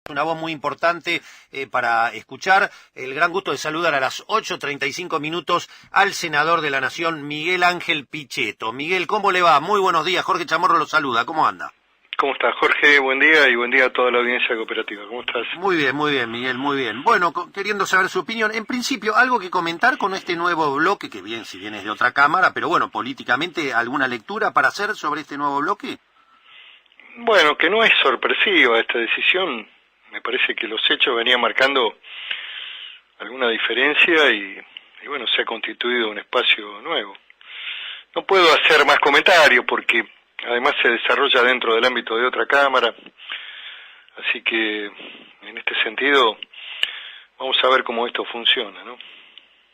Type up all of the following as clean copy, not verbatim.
Una voz muy importante para escuchar. El gran gusto de saludar a las 8:35 al senador de la Nación, Miguel Ángel Pichetto. Miguel, ¿cómo le va? Muy buenos días. Jorge Chamorro lo saluda. ¿Cómo anda? ¿Cómo estás, Jorge? Buen día y buen día a toda la audiencia cooperativa. ¿Cómo estás? Muy bien, Miguel, muy bien. Bueno, queriendo saber su opinión, en principio, ¿algo que comentar con este nuevo bloque, que bien, si bien es de otra cámara, pero bueno, políticamente, ¿alguna lectura para hacer sobre este nuevo bloque? Bueno, que no es sorpresiva esta decisión. Me parece que los hechos venían marcando alguna diferencia y bueno, se ha constituido un espacio nuevo. No puedo hacer más comentarios porque además se desarrolla dentro del ámbito de otra cámara, así que en este sentido vamos a ver cómo esto funciona, ¿no?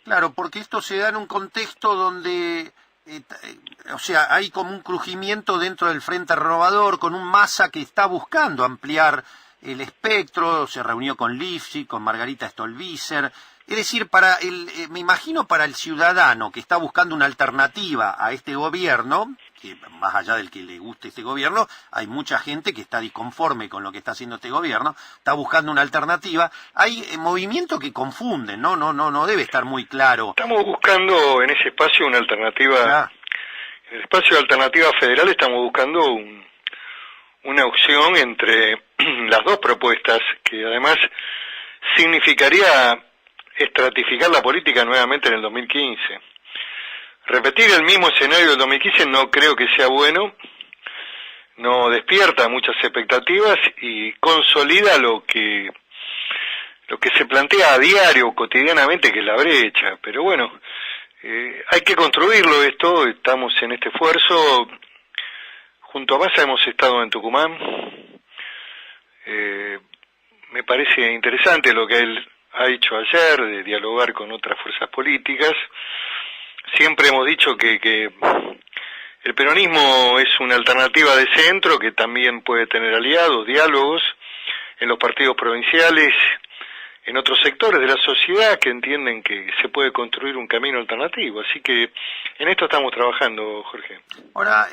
Claro, porque esto se da en un contexto donde, o sea, hay como un crujimiento dentro del Frente Renovador, con un Massa que está buscando ampliar el espectro, se reunió con Lifshitz, con Margarita Stolbizer. Es decir, me imagino para el ciudadano que está buscando una alternativa a este gobierno, que más allá del que le guste este gobierno, hay mucha gente que está disconforme con lo que está haciendo este gobierno, está buscando una alternativa. Hay movimientos que confunden, no debe estar muy claro. Estamos buscando en ese espacio una alternativa, en el espacio de alternativa federal estamos buscando una opción entre las dos propuestas, que además significaría estratificar la política nuevamente en el 2015. Repetir el mismo escenario del 2015 no creo que sea bueno, no despierta muchas expectativas y consolida lo que se plantea a diario, cotidianamente, que es la brecha. Pero bueno, hay que construirlo esto, estamos en este esfuerzo. Junto a Massa hemos estado en Tucumán. Me parece interesante lo que él ha dicho ayer, de dialogar con otras fuerzas políticas. Siempre hemos dicho que el peronismo es una alternativa de centro que también puede tener aliados, diálogos en los partidos provinciales, en otros sectores de la sociedad que entienden que se puede construir un camino alternativo. Así que en esto estamos trabajando, Jorge. Ahora,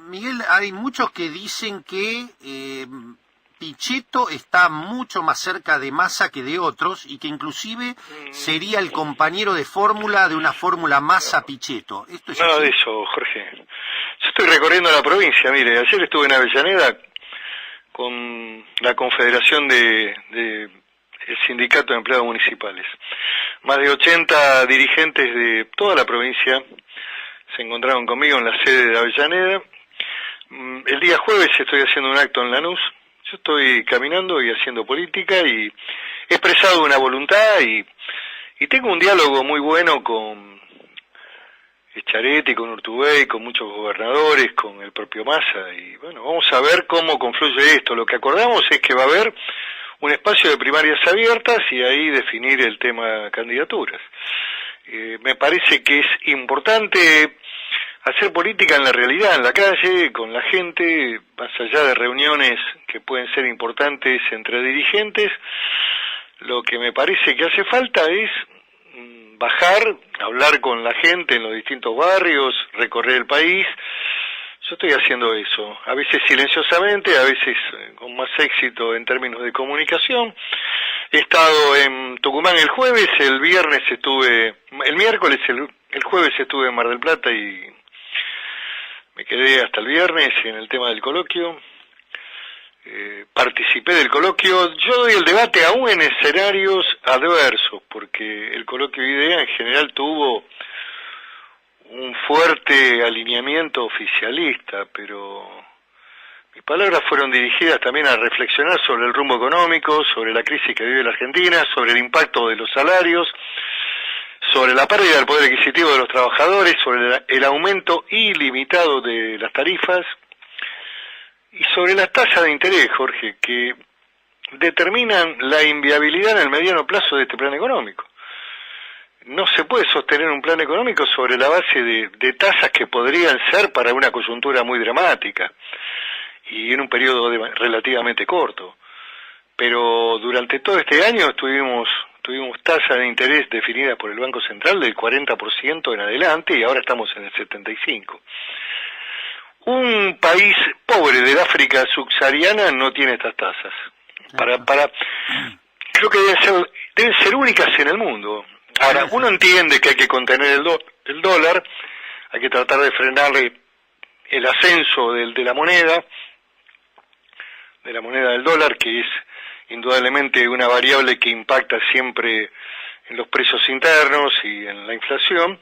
Miguel, hay muchos que dicen que Pichetto está mucho más cerca de Massa que de otros y que inclusive sería el compañero de fórmula de una fórmula Massa-Pichetto. ¿Esto es Nada así? de eso, Jorge. Yo estoy recorriendo la provincia, mire, ayer estuve en Avellaneda con la Confederación el Sindicato de Empleados Municipales. Más de 80 dirigentes de toda la provincia se encontraron conmigo en la sede de Avellaneda. El día jueves estoy haciendo un acto en Lanús. Yo estoy caminando y haciendo política y he expresado una voluntad y tengo un diálogo muy bueno con Schiaretti, con Urtubey, con muchos gobernadores, con el propio Massa y bueno, vamos a ver cómo confluye esto. Lo que acordamos es que va a haber un espacio de primarias abiertas y ahí definir el tema candidaturas. Me parece que es importante hacer política en la realidad, en la calle, con la gente, más allá de reuniones que pueden ser importantes entre dirigentes. Lo que me parece que hace falta es bajar, hablar con la gente en los distintos barrios, recorrer el país. Yo estoy haciendo eso, a veces silenciosamente, a veces con más éxito en términos de comunicación. He estado en Tucumán el jueves, el miércoles, el jueves estuve en Mar del Plata y me quedé hasta el viernes en el tema del coloquio. Participé del coloquio. Yo doy el debate aún en escenarios adversos, porque el coloquio IDEA en general tuvo un fuerte alineamiento oficialista, pero mis palabras fueron dirigidas también a reflexionar sobre el rumbo económico, sobre la crisis que vive la Argentina, sobre el impacto de los salarios, sobre la pérdida del poder adquisitivo de los trabajadores, sobre el aumento ilimitado de las tarifas y sobre las tasas de interés, Jorge, que determinan la inviabilidad en el mediano plazo de este plan económico. No se puede sostener un plan económico sobre la base de tasas que podrían ser para una coyuntura muy dramática y en un periodo relativamente corto. Pero durante todo este año tuvimos tasas de interés definidas por el Banco Central del 40% en adelante y ahora estamos en el 75%. Un país pobre del África subsahariana no tiene estas tasas. Creo que deben ser únicas en el mundo. Ahora, uno entiende que hay que contener el dólar, hay que tratar de frenarle el ascenso de la moneda del dólar, que es indudablemente una variable que impacta siempre en los precios internos y en la inflación,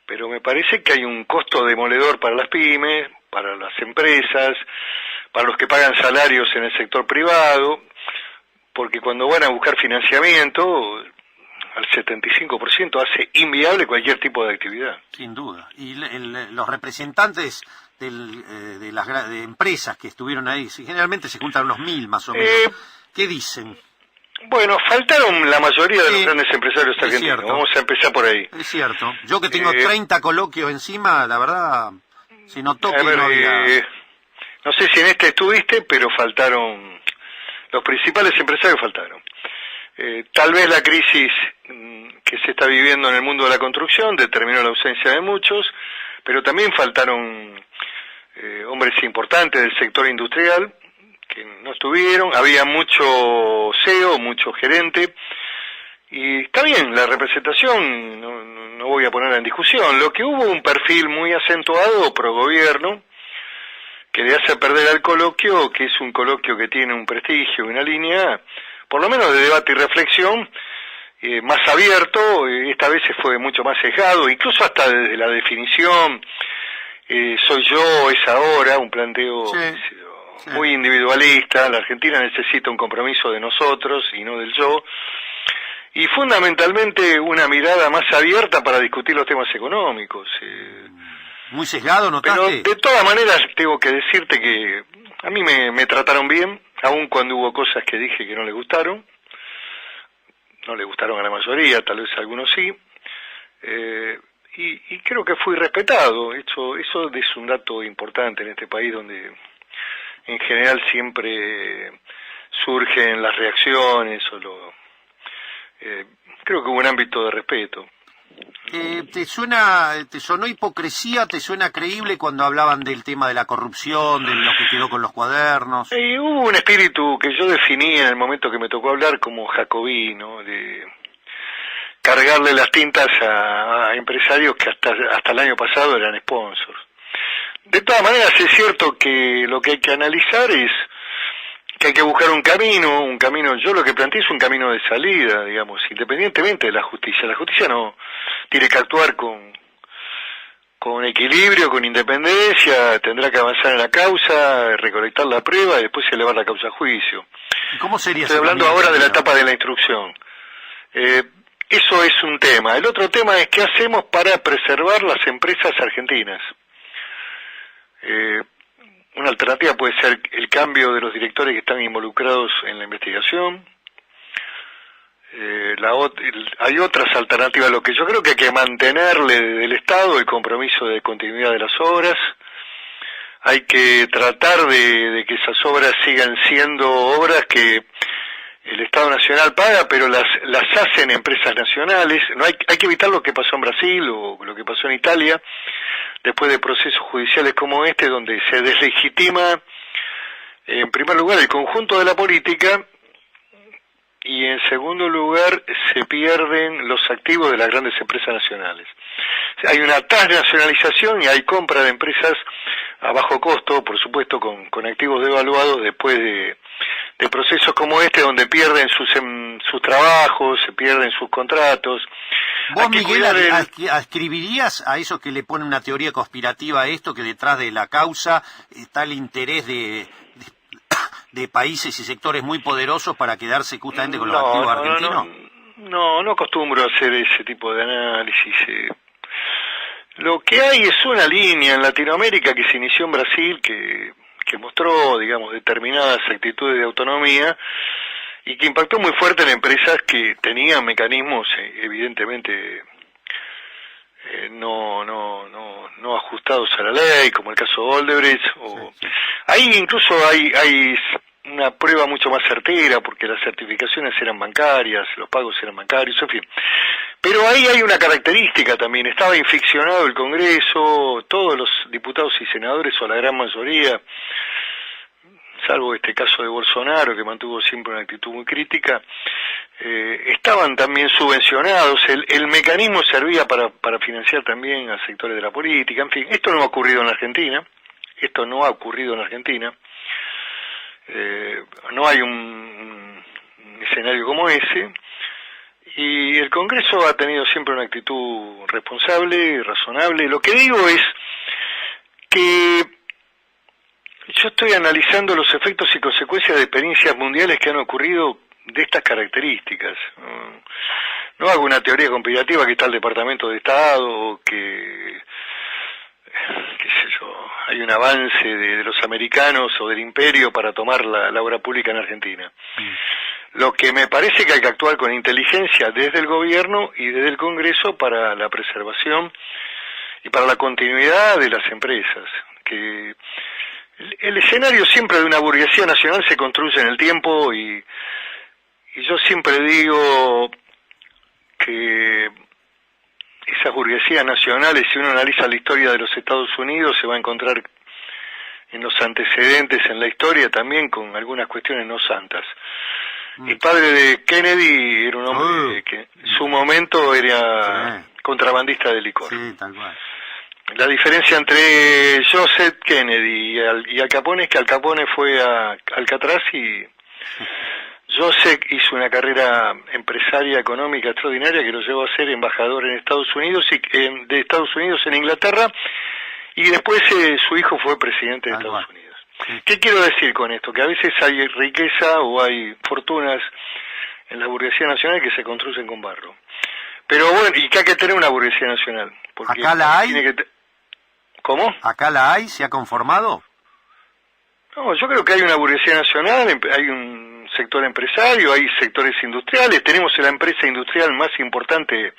pero me parece que hay un costo demoledor para las pymes, para las empresas, para los que pagan salarios en el sector privado, porque cuando van a buscar financiamiento, al 75% hace inviable cualquier tipo de actividad. Sin duda. Y los representantes de empresas que estuvieron ahí, generalmente se juntan unos 1000 más o menos, ¿qué dicen? Bueno, faltaron la mayoría de los grandes empresarios argentinos. Cierto. Vamos a empezar por ahí. Es cierto. Yo que tengo 30 coloquios encima, la verdad, se notó que no había... no sé si en este estuviste, pero faltaron, los principales empresarios faltaron. Tal vez la crisis que se está viviendo en el mundo de la construcción determinó la ausencia de muchos, pero también faltaron hombres importantes del sector industrial que no estuvieron. Había mucho CEO, mucho gerente, y está bien, la representación no voy a ponerla en discusión. Lo que hubo un perfil muy acentuado pro gobierno, que le hace perder al coloquio, que es un coloquio que tiene un prestigio y una línea, por lo menos de debate y reflexión, más abierto. Esta vez se fue mucho más sesgado, incluso hasta desde la definición, soy yo, es ahora, un planteo muy individualista. La Argentina necesita un compromiso de nosotros y no del yo, y fundamentalmente una mirada más abierta para discutir los temas económicos. Muy sesgado, ¿notaste? Pero de todas maneras tengo que decirte que a mí me trataron bien, aun cuando hubo cosas que dije que no les gustaron. No le gustaron a la mayoría, tal vez a algunos sí. Y creo que fui respetado. Eso es un dato importante en este país, donde en general siempre surgen las reacciones creo que hubo un ámbito de respeto. ¿Te sonó hipocresía, te suena creíble cuando hablaban del tema de la corrupción, de lo que quedó con los cuadernos? Hubo un espíritu que yo definí en el momento que me tocó hablar como jacobino, de cargarle las tintas a empresarios que hasta el año pasado eran sponsors. De todas maneras, es cierto que lo que hay que analizar es que hay que buscar un camino, yo lo que planteé es un camino de salida, digamos, independientemente de la justicia. La justicia no tiene que actuar con equilibrio, con independencia, tendrá que avanzar en la causa, recolectar la prueba y después elevar la causa a juicio. ¿Y cómo sería? Estoy hablando ahora de la etapa de la instrucción. Eso es un tema. El otro tema es qué hacemos para preservar las empresas argentinas. Una alternativa puede ser el cambio de los directores que están involucrados en la investigación. Hay otras alternativas. Lo que yo creo que hay que mantenerle del Estado el compromiso de continuidad de las obras. Hay que tratar de que esas obras sigan siendo obras que el Estado Nacional paga, pero las hacen empresas nacionales. Hay que evitar lo que pasó en Brasil o lo que pasó en Italia, después de procesos judiciales como este, donde se deslegitima, en primer lugar, el conjunto de la política, y en segundo lugar, se pierden los activos de las grandes empresas nacionales. Hay una transnacionalización y hay compra de empresas a bajo costo, por supuesto, con activos devaluados después de procesos como este, donde pierden sus trabajos, se pierden sus contratos. ¿Vos, Miguel, ascribirías a esos que le ponen una teoría conspirativa a esto, que detrás de la causa está el interés de países y sectores muy poderosos para quedarse justamente con los activos argentinos? No acostumbro a hacer ese tipo de análisis. Lo que hay es una línea en Latinoamérica que se inició en Brasil, que mostró, digamos, determinadas actitudes de autonomía y que impactó muy fuerte en empresas que tenían mecanismos evidentemente no ajustados a la ley, como el caso de Odebrecht. Sí. Ahí incluso hay una prueba mucho más certera, porque las certificaciones eran bancarias, los pagos eran bancarios, en fin. Pero ahí hay una característica también: estaba inficcionado el Congreso, todos los diputados y senadores, o la gran mayoría, salvo este caso de Bolsonaro, que mantuvo siempre una actitud muy crítica, estaban también subvencionados, el mecanismo servía para financiar también a sectores de la política, en fin, esto no ha ocurrido en la Argentina, no hay un escenario como ese, y el Congreso ha tenido siempre una actitud responsable y razonable. Lo que digo es que yo estoy analizando los efectos y consecuencias de experiencias mundiales que han ocurrido de estas características. No hago una teoría conspirativa que está el Departamento de Estado, o que, qué sé yo, hay un avance de los americanos o del imperio para tomar la obra pública en Argentina. Lo que me parece que hay que actuar con inteligencia desde el gobierno y desde el Congreso para la preservación y para la continuidad de las empresas. Que el escenario siempre de una burguesía nacional se construye en el tiempo, y yo siempre digo que esas burguesías nacionales, si uno analiza la historia de los Estados Unidos, se va a encontrar en los antecedentes, en la historia también, con algunas cuestiones no santas. El padre de Kennedy era un hombre que en su momento era contrabandista de licor. Sí, tal cual. La diferencia entre Joseph Kennedy y Al Capone es que Al Capone fue a Alcatraz, y Joseph hizo una carrera empresaria económica extraordinaria que lo llevó a ser embajador en Estados Unidos de Estados Unidos en Inglaterra, y después su hijo fue presidente de Estados Unidos. ¿Qué quiero decir con esto? Que a veces hay riqueza o hay fortunas en la burguesía nacional que se construyen con barro. Pero bueno, y que hay que tener una burguesía nacional. Porque ¿acá la hay? ¿Cómo? ¿Acá la hay? ¿Se ha conformado? No, yo creo que hay una burguesía nacional, hay un sector empresario, hay sectores industriales, tenemos la empresa industrial más importante,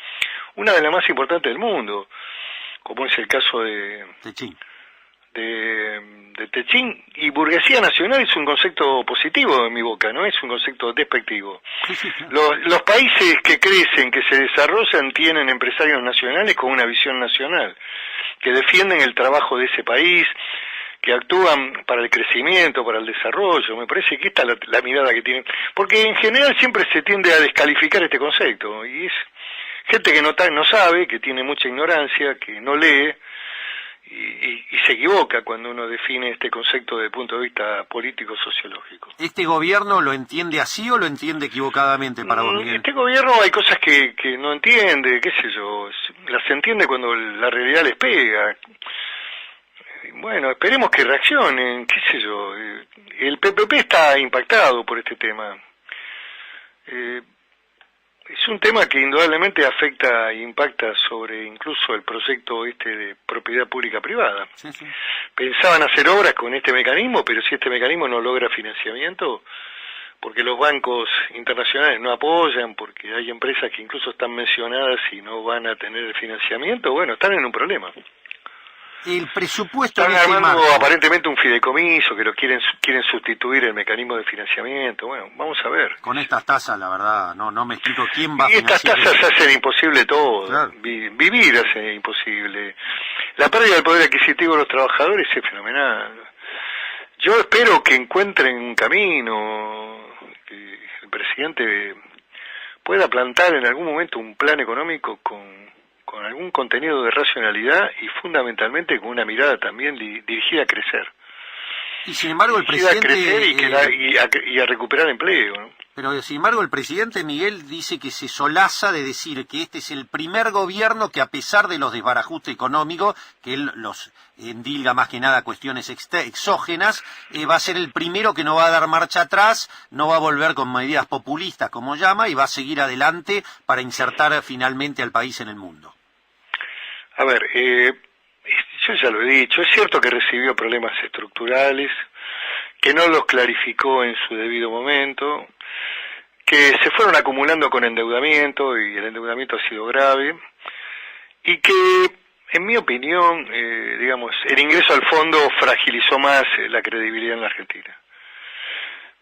una de las más importantes del mundo, como es el caso de Techín. de Techín, y burguesía nacional es un concepto positivo en mi boca, no es un concepto despectivo. Sí, claro. Los países que crecen, que se desarrollan, tienen empresarios nacionales con una visión nacional, que defienden el trabajo de ese país, que actúan para el crecimiento, para el desarrollo. Me parece que esta es la mirada que tienen, porque en general siempre se tiende a descalificar este concepto, y es gente que no sabe, que tiene mucha ignorancia, que no lee, y se equivoca cuando uno define este concepto desde el punto de vista político-sociológico. ¿Este gobierno lo entiende así o lo entiende equivocadamente para vos, Miguel? Este gobierno hay cosas que no entiende, qué sé yo, las entiende cuando la realidad les pega. Bueno, esperemos que reaccionen, qué sé yo. El PPP está impactado por este tema. Es un tema que indudablemente afecta e impacta sobre incluso el proyecto de propiedad pública-privada. Sí. Pensaban hacer obras con este mecanismo, pero si este mecanismo no logra financiamiento, porque los bancos internacionales no apoyan, porque hay empresas que incluso están mencionadas y no van a tener el financiamiento, bueno, están en un problema. El presupuesto están en ese armando marco, aparentemente un fideicomiso que lo quieren sustituir el mecanismo de financiamiento. Bueno, vamos a ver. con estas tasas, la verdad, no me explico quién va a Y estas financiar. tasas hacen imposible todo. Claro. Vivir hace imposible. La pérdida del poder adquisitivo de los trabajadores es fenomenal. Yo espero que encuentren un camino, que el presidente pueda plantar en algún momento un plan económico con algún contenido de racionalidad y fundamentalmente con una mirada también dirigida a crecer. Y sin embargo el Dirigida presidente... a crecer y a recuperar empleo, ¿no? Pero sin embargo el presidente Miguel dice que se solaza de decir que este es el primer gobierno que, a pesar de los desbarajustes económicos, que él los endilga más que nada cuestiones exógenas, va a ser el primero que no va a dar marcha atrás, no va a volver con medidas populistas como llama, y va a seguir adelante para insertar finalmente al país en el mundo. A ver, yo ya lo he dicho, es cierto que recibió problemas estructurales, que no los clarificó en su debido momento, que se fueron acumulando con endeudamiento y el endeudamiento ha sido grave, y que, en mi opinión, digamos, el ingreso al fondo fragilizó más la credibilidad en la Argentina.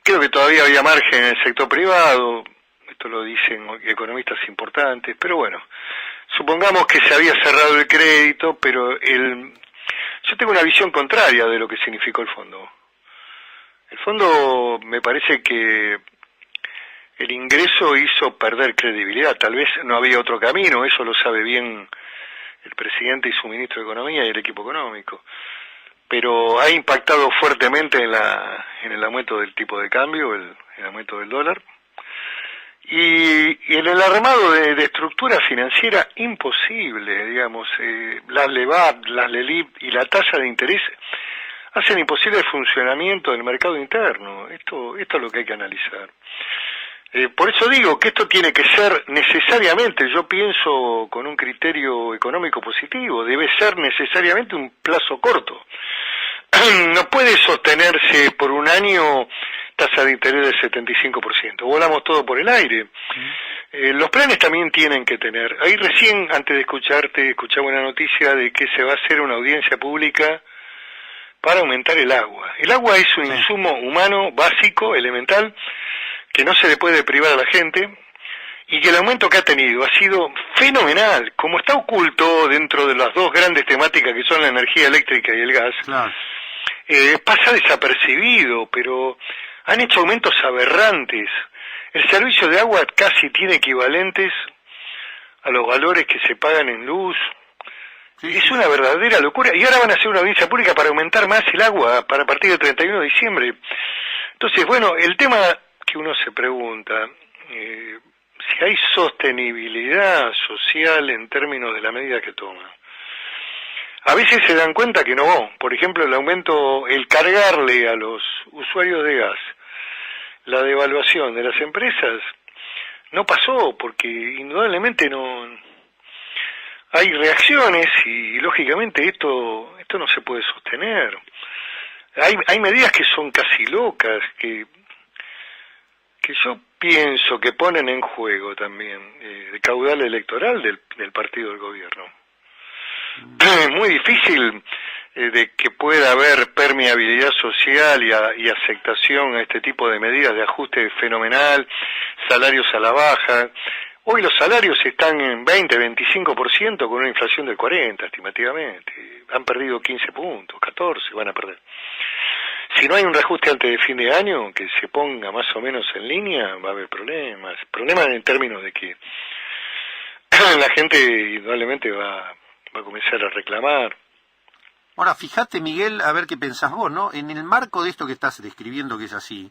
Creo que todavía había margen en el sector privado, esto lo dicen economistas importantes, pero bueno, supongamos que se había cerrado el crédito, pero yo tengo una visión contraria de lo que significó el fondo. El fondo me parece que el ingreso hizo perder credibilidad. Tal vez no había otro camino, eso lo sabe bien el presidente y su ministro de Economía y el equipo económico. Pero ha impactado fuertemente en el aumento del tipo de cambio, el aumento del dólar. Y en el armado de estructura financiera imposible, digamos, las LEVAP, las LELIP y la tasa de interés hacen imposible el funcionamiento del mercado interno. Esto es lo que hay que analizar. Por eso digo que esto tiene que ser necesariamente, yo pienso con un criterio económico positivo, debe ser necesariamente un plazo corto. No puede sostenerse por un año tasa de interés del 75%, volamos todo por el aire. Los planes también tienen que tener, ahí recién antes de escucharte, escuchaba una noticia de que se va a hacer una audiencia pública para aumentar el agua. El agua es un insumo humano básico, elemental, que no se le puede privar a la gente, y que el aumento que ha tenido ha sido fenomenal, como está oculto dentro de las dos grandes temáticas que son la energía eléctrica y el gas. Claro. Pasa desapercibido, pero han hecho aumentos aberrantes. El servicio de agua casi tiene equivalentes a los valores que se pagan en luz. Sí. Es una verdadera locura. Y ahora van a hacer una audiencia pública para aumentar más el agua para a partir del 31 de diciembre. Entonces, bueno, el tema que uno se pregunta, si hay sostenibilidad social en términos de la medida que toma. A veces se dan cuenta que no. Por ejemplo, el aumento, el cargarle a los usuarios de gas la devaluación de las empresas no pasó, porque indudablemente no hay reacciones y lógicamente esto no se puede sostener. Hay medidas que son casi locas, que yo pienso que ponen en juego también el caudal electoral del partido del gobierno. Es muy difícil de que pueda haber permeabilidad social y aceptación a este tipo de medidas de ajuste fenomenal, salarios a la baja. Hoy los salarios están en 20-25% con una inflación del 40% estimativamente. Han perdido 15 puntos, 14 van a perder. Si no hay un reajuste antes de fin de año que se ponga más o menos en línea, va a haber problemas. Problemas en términos de que la gente indudablemente va a comenzar a reclamar. Ahora, fíjate, Miguel, a ver qué pensás vos, ¿no? En el marco de esto que estás describiendo, que es así,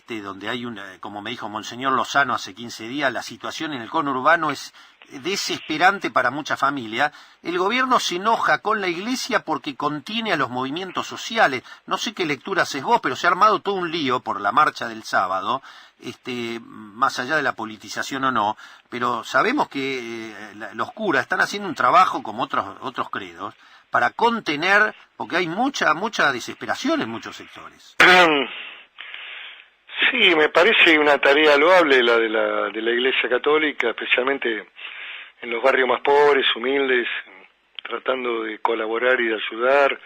donde hay como me dijo Monseñor Lozano hace 15 días, la situación en el conurbano es desesperante para mucha familia. El gobierno se enoja con la Iglesia porque contiene a los movimientos sociales. No sé qué lectura haces vos, pero se ha armado todo un lío por la marcha del sábado, más allá de la politización o no, pero sabemos que los curas están haciendo un trabajo como otros credos para contener, porque hay mucha desesperación en muchos sectores. Sí, me parece una tarea loable la de la Iglesia Católica, especialmente en los barrios más pobres, humildes, tratando de colaborar y de ayudar,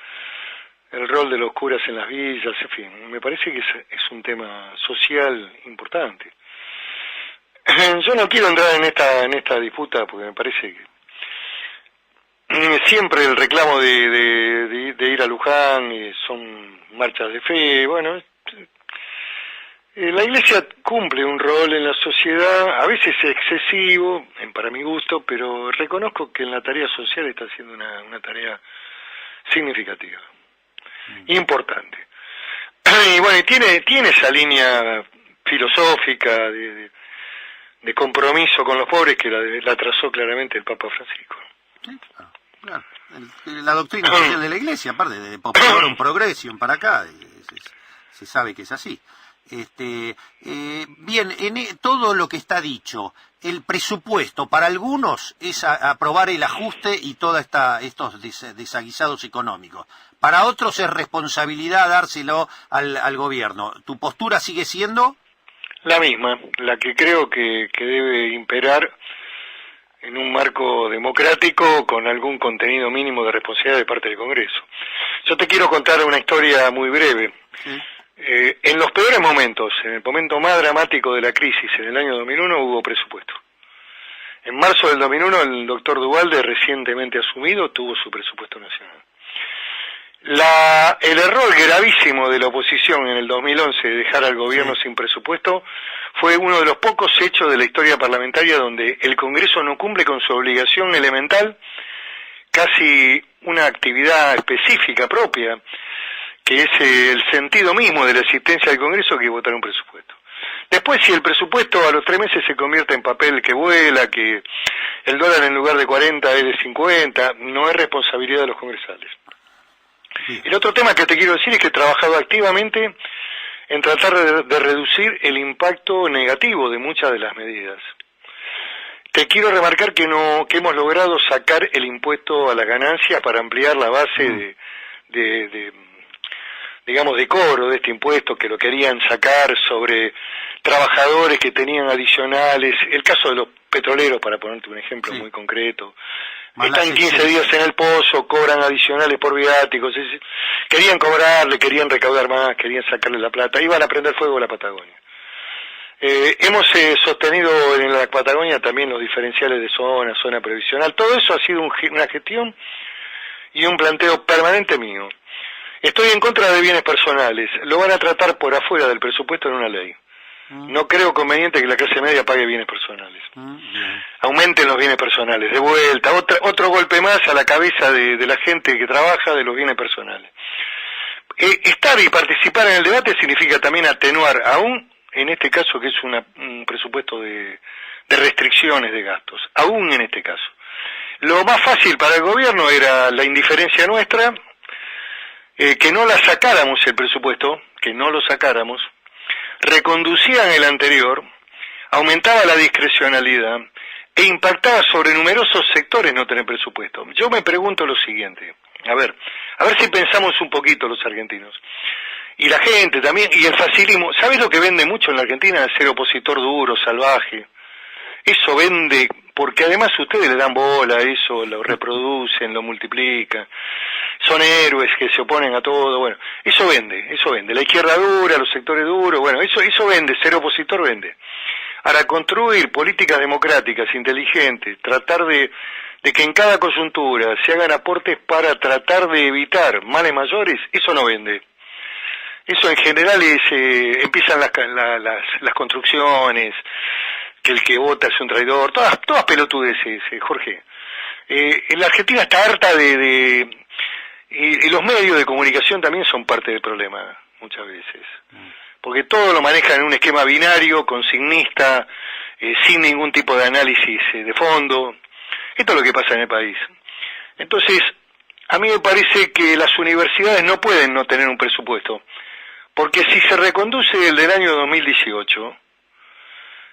el rol de los curas en las villas, en fin, me parece que es un tema social importante. Yo no quiero entrar en esta disputa porque me parece que siempre el reclamo de ir a Luján son marchas de fe, bueno, la Iglesia cumple un rol en la sociedad, a veces excesivo, para mi gusto, pero reconozco que en la tarea social está haciendo una tarea significativa, importante. Y bueno, tiene esa línea filosófica de compromiso con los pobres que la trazó claramente el Papa Francisco. Sí, claro. La doctrina social de la Iglesia, aparte de Populorum Progressium para acá, se sabe que es así. Bien, todo lo que está dicho, el presupuesto para algunos es aprobar el ajuste y todos estos desaguisados económicos. Para otros es responsabilidad dárselo al gobierno. ¿Tu postura sigue siendo? La misma, la que creo que debe imperar en un marco democrático con algún contenido mínimo de responsabilidad de parte del Congreso. Yo te quiero contar una historia muy breve. ¿Sí? En los peores momentos, en el momento más dramático de la crisis, en el año 2001, hubo presupuesto. En marzo del 2001, el doctor Duhalde, recientemente asumido, tuvo su presupuesto nacional. El error gravísimo de la oposición en el 2011 de dejar al gobierno sin presupuesto fue uno de los pocos hechos de la historia parlamentaria donde el Congreso no cumple con su obligación elemental, casi una actividad específica propia, que es el sentido mismo de la existencia del Congreso, que es votar un presupuesto. Después, si el presupuesto a los 3 meses se convierte en papel que vuela, que el dólar en lugar de 40 es de 50, no es responsabilidad de los congresales. El otro tema que te quiero decir es que he trabajado activamente en tratar de reducir el impacto negativo de muchas de las medidas. Te quiero remarcar que hemos logrado sacar el impuesto a las ganancias para ampliar la base digamos, de cobro de este impuesto, que lo querían sacar sobre trabajadores que tenían adicionales. El caso de los petroleros, para ponerte un ejemplo muy concreto. Están 15 días en el pozo, cobran adicionales por viáticos. Querían cobrarle, querían recaudar más, querían sacarle la plata. Iban a prender fuego a la Patagonia. Hemos sostenido en la Patagonia también los diferenciales de zona previsional. Todo eso ha sido una gestión y un planteo permanente mío. Estoy en contra de bienes personales. Lo van a tratar por afuera del presupuesto en una ley. No creo conveniente que la clase media pague bienes personales. Aumenten los bienes personales. De vuelta, otro golpe más a la cabeza de la gente que trabaja de los bienes personales. Estar y participar en el debate significa también atenuar, aún en este caso que es un presupuesto de restricciones de gastos, aún en este caso. Lo más fácil para el gobierno era la indiferencia nuestra, que no la sacáramos el presupuesto, que no lo sacáramos, reconducían el anterior, aumentaba la discrecionalidad e impactaba sobre numerosos sectores no tener presupuesto. Yo me pregunto lo siguiente, a ver si pensamos un poquito los argentinos, y la gente también, y el facilismo. ¿Sabes lo que vende mucho en la Argentina? Ser opositor duro, salvaje. Eso vende, porque además ustedes le dan bola a eso, lo reproducen, lo multiplican. Son héroes que se oponen a todo, bueno, eso vende. La izquierda dura, los sectores duros, bueno, eso vende, ser opositor vende. Ahora, construir políticas democráticas, inteligentes, tratar de que en cada coyuntura se hagan aportes para tratar de evitar males mayores, eso no vende. Eso en general empiezan las construcciones, que el que vota es un traidor, todas pelotudeces, Jorge. La Argentina está harta y los medios de comunicación también son parte del problema, muchas veces. Porque todo lo manejan en un esquema binario, consignista, sin ningún tipo de análisis de fondo. Esto es lo que pasa en el país. Entonces, a mí me parece que las universidades no pueden no tener un presupuesto. Porque si se reconduce el del año 2018,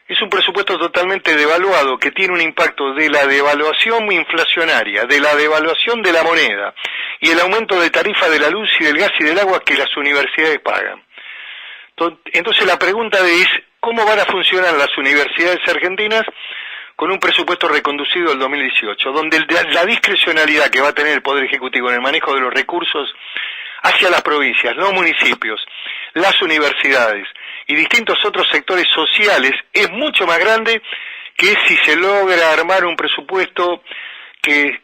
es un presupuesto totalmente devaluado, que tiene un impacto de la devaluación inflacionaria, de la devaluación de la moneda y el aumento de tarifa de la luz y del gas y del agua que las universidades pagan. Entonces la pregunta es, ¿cómo van a funcionar las universidades argentinas con un presupuesto reconducido al 2018, donde la discrecionalidad que va a tener el Poder Ejecutivo en el manejo de los recursos hacia las provincias, los municipios, las universidades y distintos otros sectores sociales es mucho más grande que si se logra armar un presupuesto que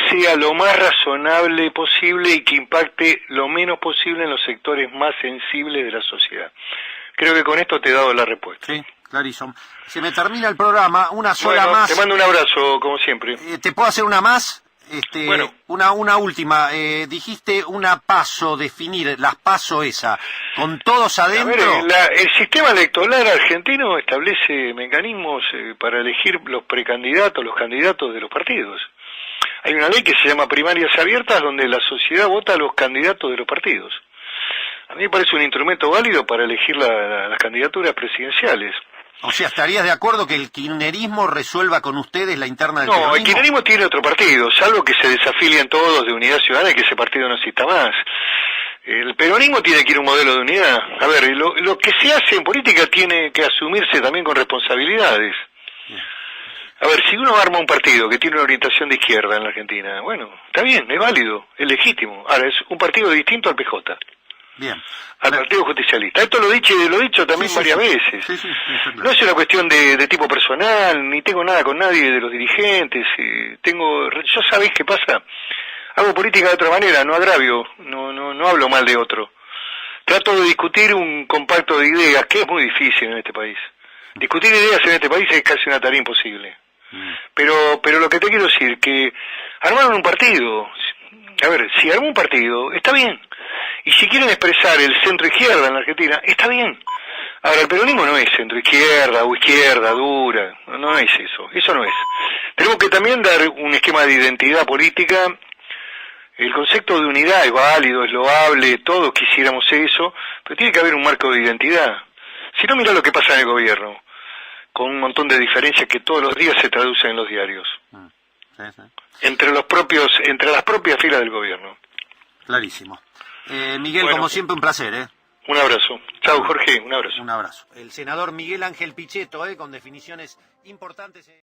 sea lo más razonable posible y que impacte lo menos posible en los sectores más sensibles de la sociedad? Creo que con esto te he dado la respuesta. Sí, clarísimo. Se me termina el programa, una sola más. Te mando un abrazo, como siempre. ¿Te puedo hacer una más? Bueno. Una última. Dijiste una PASO, definir las PASO esa, con todos adentro. A ver, el sistema electoral argentino establece mecanismos para elegir los precandidatos, los candidatos de los partidos. Hay una ley que se llama primarias abiertas, donde la sociedad vota a los candidatos de los partidos. A mí me parece un instrumento válido para elegir las candidaturas presidenciales. O sea, ¿estarías de acuerdo que el kirchnerismo resuelva con ustedes la interna del peronismo? No, el kirchnerismo tiene otro partido, salvo que se desafilien todos de Unidad Ciudadana y que ese partido no exista más. El peronismo tiene que ir a un modelo de unidad. A ver, lo que se hace en política tiene que asumirse también con responsabilidades. A ver, si uno arma un partido que tiene una orientación de izquierda en la Argentina, bueno, está bien, es válido, es legítimo. Ahora, es un partido distinto al PJ. Bien. Al Partido Justicialista. Esto lo he dicho también varias veces. Sí, no es una cuestión de tipo personal, ni tengo nada con nadie de los dirigentes. ¿Sabés qué pasa? Hago política de otra manera, no agravio, no hablo mal de otro. Trato de discutir un compacto de ideas, que es muy difícil en este país. Discutir ideas en este país es casi una tarea imposible. Pero lo que te quiero decir, que armaron un partido. A ver, si armó un partido, está bien. Y si quieren expresar el centro-izquierda en la Argentina, está bien. Ahora, el peronismo no es centro-izquierda o izquierda dura, no es eso no es. Tenemos que también dar un esquema de identidad política. El concepto de unidad es válido, es loable, todos quisiéramos eso, pero tiene que haber un marco de identidad. Si no, mira lo que pasa en el gobierno, con un montón de diferencias que todos los días se traducen en los diarios. Sí, sí. Entre las propias filas del gobierno. Clarísimo. Miguel, Bueno, como siempre, un placer, ¿eh? Un abrazo. Chau, Jorge, un abrazo. Un abrazo. El senador Miguel Ángel Pichetto, con definiciones importantes.